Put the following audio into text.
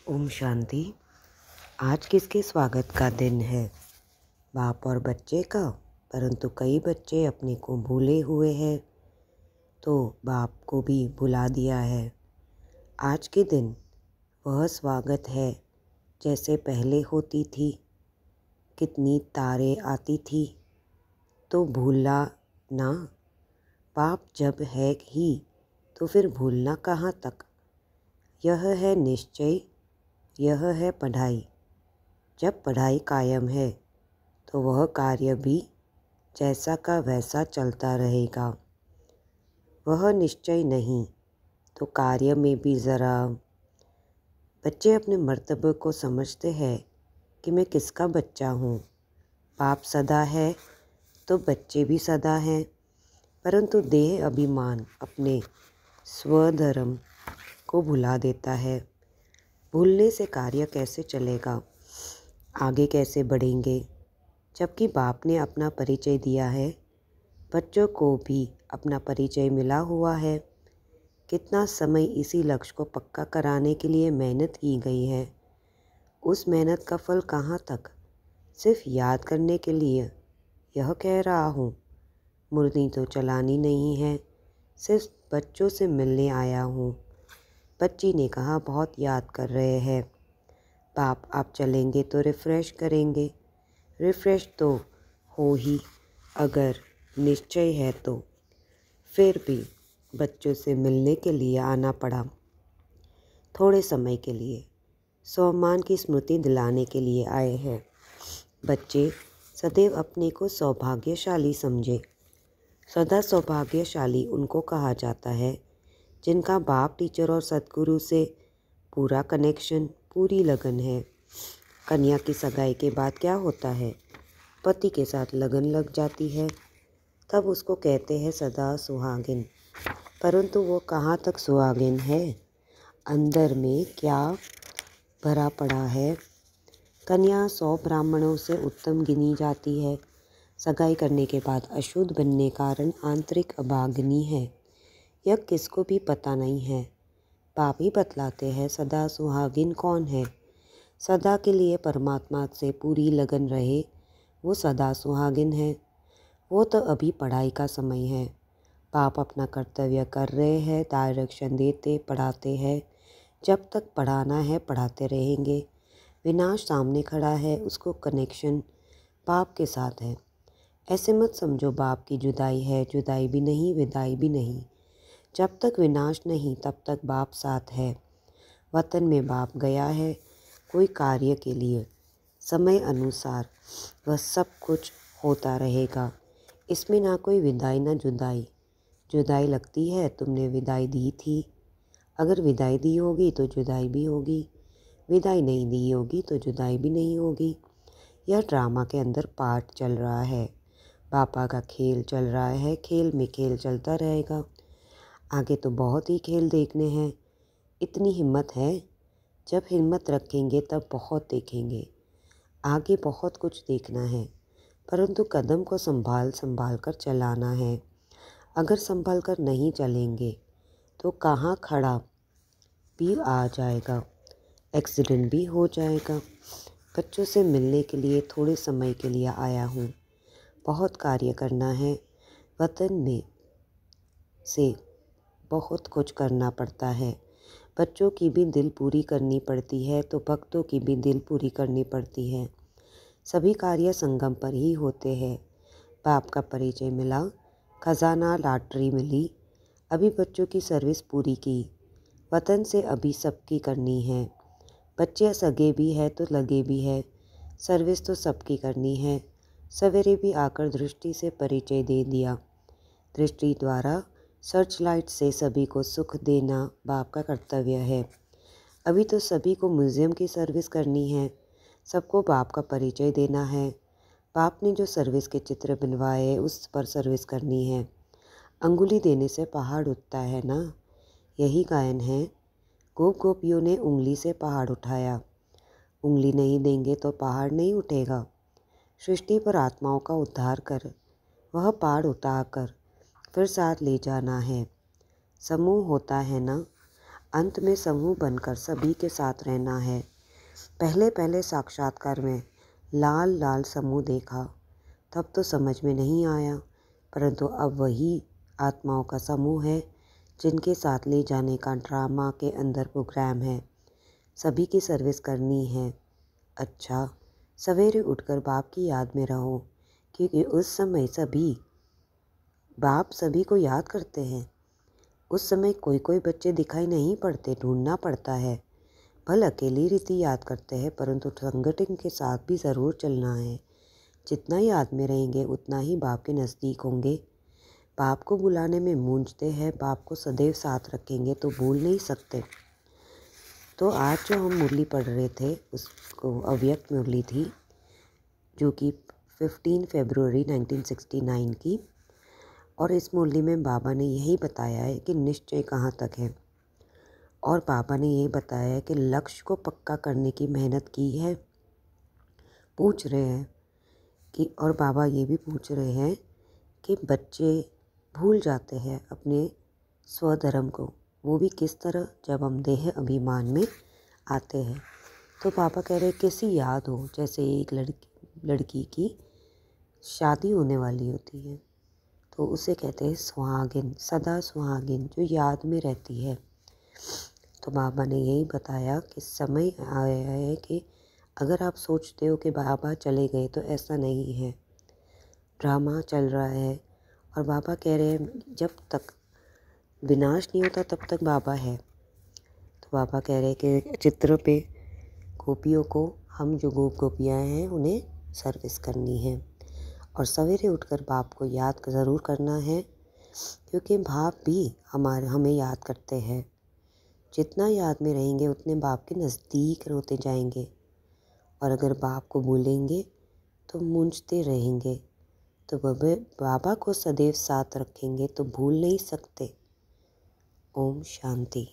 ओम शांति। आज किसके स्वागत का दिन है? बाप और बच्चे का। परंतु कई बच्चे अपने को भूले हुए हैं, तो बाप को भी भुला दिया है। आज के दिन वह स्वागत है जैसे पहले होती थी। कितनी तारे आती थी, तो भूलना ना। बाप जब है ही तो फिर भूलना कहाँ तक। यह है निश्चय, यह है पढ़ाई। जब पढ़ाई कायम है तो वह कार्य भी जैसा का वैसा चलता रहेगा। वह निश्चय नहीं तो कार्य में भी ज़रा। बच्चे अपने मर्तबे को समझते हैं कि मैं किसका बच्चा हूँ। बाप सदा है तो बच्चे भी सदा हैं, परंतु देह अभिमान अपने स्वधर्म को भुला देता है। भूलने से कार्य कैसे चलेगा, आगे कैसे बढ़ेंगे? जबकि बाप ने अपना परिचय दिया है, बच्चों को भी अपना परिचय मिला हुआ है। कितना समय इसी लक्ष्य को पक्का कराने के लिए मेहनत की गई है। उस मेहनत का फल कहाँ तक? सिर्फ याद करने के लिए यह कह रहा हूँ। मुर्दी तो चलानी नहीं है, सिर्फ बच्चों से मिलने आया हूँ। बच्ची ने कहा बहुत याद कर रहे हैं। बाप आप चलेंगे तो रिफ़्रेश करेंगे। रिफ़्रेश तो हो ही अगर निश्चय है तो। फिर भी बच्चों से मिलने के लिए आना पड़ा। थोड़े समय के लिए सम्मान की स्मृति दिलाने के लिए आए हैं। बच्चे सदैव अपने को सौभाग्यशाली समझे। सदा सौभाग्यशाली उनको कहा जाता है जिनका बाप, टीचर और सद्गुरु से पूरा कनेक्शन, पूरी लगन है। कन्या की सगाई के बाद क्या होता है? पति के साथ लगन लग जाती है, तब उसको कहते हैं सदा सुहागिन। परंतु वो कहाँ तक सुहागिन है? अंदर में क्या भरा पड़ा है? कन्या 100 ब्राह्मणों से उत्तम गिनी जाती है। सगाई करने के बाद अशुद्ध बनने कारण आंतरिक अभागिनी है। यह किसको भी पता नहीं है। बाप ही बतलाते हैं सदा सुहागिन कौन है। सदा के लिए परमात्मा से पूरी लगन रहे, वो सदा सुहागिन है। वो तो अभी पढ़ाई का समय है। बाप अपना कर्तव्य कर रहे हैं, डायरेक्शन देते, पढ़ाते हैं। जब तक पढ़ाना है पढ़ाते रहेंगे। विनाश सामने खड़ा है, उसको कनेक्शन बाप के साथ है। ऐसे मत समझो बाप की जुदाई है, जुदाई भी नहीं, विदाई भी नहीं। जब तक विनाश नहीं तब तक बाप साथ है। वतन में बाप गया है कोई कार्य के लिए। समय अनुसार वह सब कुछ होता रहेगा। इसमें ना कोई विदाई ना जुदाई। जुदाई लगती है तुमने विदाई दी थी। अगर विदाई दी होगी तो जुदाई भी होगी। विदाई नहीं दी होगी तो जुदाई भी नहीं होगी। यह ड्रामा के अंदर पार्ट चल रहा है। पापा का खेल चल रहा है, खेल में खेल चलता रहेगा। आगे तो बहुत ही खेल देखने हैं। इतनी हिम्मत है, जब हिम्मत रखेंगे तब बहुत देखेंगे। आगे बहुत कुछ देखना है, परंतु कदम को संभाल संभाल कर चलाना है। अगर संभाल कर नहीं चलेंगे तो कहाँ खड़ा भी आ जाएगा, एक्सीडेंट भी हो जाएगा। बच्चों से मिलने के लिए थोड़े समय के लिए आया हूँ। बहुत कार्य करना है। वतन में से बहुत कुछ करना पड़ता है। बच्चों की भी दिल पूरी करनी पड़ती है तो भक्तों की भी दिल पूरी करनी पड़ती है। सभी कार्य संगम पर ही होते हैं। बाप का परिचय मिला, खजाना लॉटरी मिली। अभी बच्चों की सर्विस पूरी की। वतन से अभी सबकी करनी है। बच्चे सगे भी है तो लगे भी है। सर्विस तो सबकी करनी है। सवेरे भी आकर दृष्टि से परिचय दे दिया। दृष्टि द्वारा सर्च लाइट से सभी को सुख देना बाप का कर्तव्य है। अभी तो सभी को म्यूज़ियम की सर्विस करनी है। सबको बाप का परिचय देना है। बाप ने जो सर्विस के चित्र बनवाए उस पर सर्विस करनी है। अंगुली देने से पहाड़ उठता है ना, यही गायन है। गोप गोपियों ने उंगली से पहाड़ उठाया। उंगली नहीं देंगे तो पहाड़ नहीं उठेगा। सृष्टि पर आत्माओं का उद्धार कर वह पहाड़ उठाकर फिर साथ ले जाना है। समूह होता है ना, अंत में समूह बनकर सभी के साथ रहना है। पहले पहले साक्षात्कार में लाल लाल समूह देखा, तब तो समझ में नहीं आया, परंतु अब वही आत्माओं का समूह है जिनके साथ ले जाने का ड्रामा के अंदर प्रोग्राम है। सभी की सर्विस करनी है। अच्छा, सवेरे उठकर बाप की याद में रहो, क्योंकि उस समय बाप सभी को याद करते हैं। उस समय कोई कोई बच्चे दिखाई नहीं पड़ते, ढूंढना पड़ता है। भले अकेली रीति याद करते हैं, परंतु संगठन के साथ भी ज़रूर चलना है। जितना याद में रहेंगे उतना ही बाप के नज़दीक होंगे। बाप को बुलाने में मूंझते हैं, बाप को सदैव साथ रखेंगे तो भूल नहीं सकते। तो आज जो हम मुरली पढ़ रहे थे उसको अव्यक्त मुरली थी, जो कि 15 फरवरी 1969 की। और इस मुरली में बाबा ने यही बताया है कि निश्चय कहाँ तक है, और बाबा ने यही बताया है कि लक्ष्य को पक्का करने की मेहनत की है। पूछ रहे हैं कि, और बाबा ये भी पूछ रहे हैं कि बच्चे भूल जाते हैं अपने स्वधर्म को, वो भी किस तरह, जब हम देह अभिमान में आते हैं। तो पापा कह रहे हैं किसी याद हो, जैसे एक लड़की की शादी होने वाली होती है तो उसे कहते हैं सुहागिन, सदा सुहागिन, जो याद में रहती है। तो बाबा ने यही बताया कि समय आया है कि अगर आप सोचते हो कि बाबा चले गए, तो ऐसा नहीं है, ड्रामा चल रहा है। और बाबा कह रहे हैं जब तक विनाश नहीं होता तब तक बाबा है। तो बाबा कह रहे हैं कि चित्र पे गोपियों को, हम जो गोपियाँ हैं उन्हें सर्विस करनी है, और सवेरे उठकर बाप को याद ज़रूर करना है, क्योंकि बाप भी हमें याद करते हैं। जितना याद में रहेंगे उतने बाप के नज़दीक होते जाएंगे, और अगर बाप को भूलेंगे तो मूंझते रहेंगे। तो बाबा को सदैव साथ रखेंगे तो भूल नहीं सकते। ओम शांति।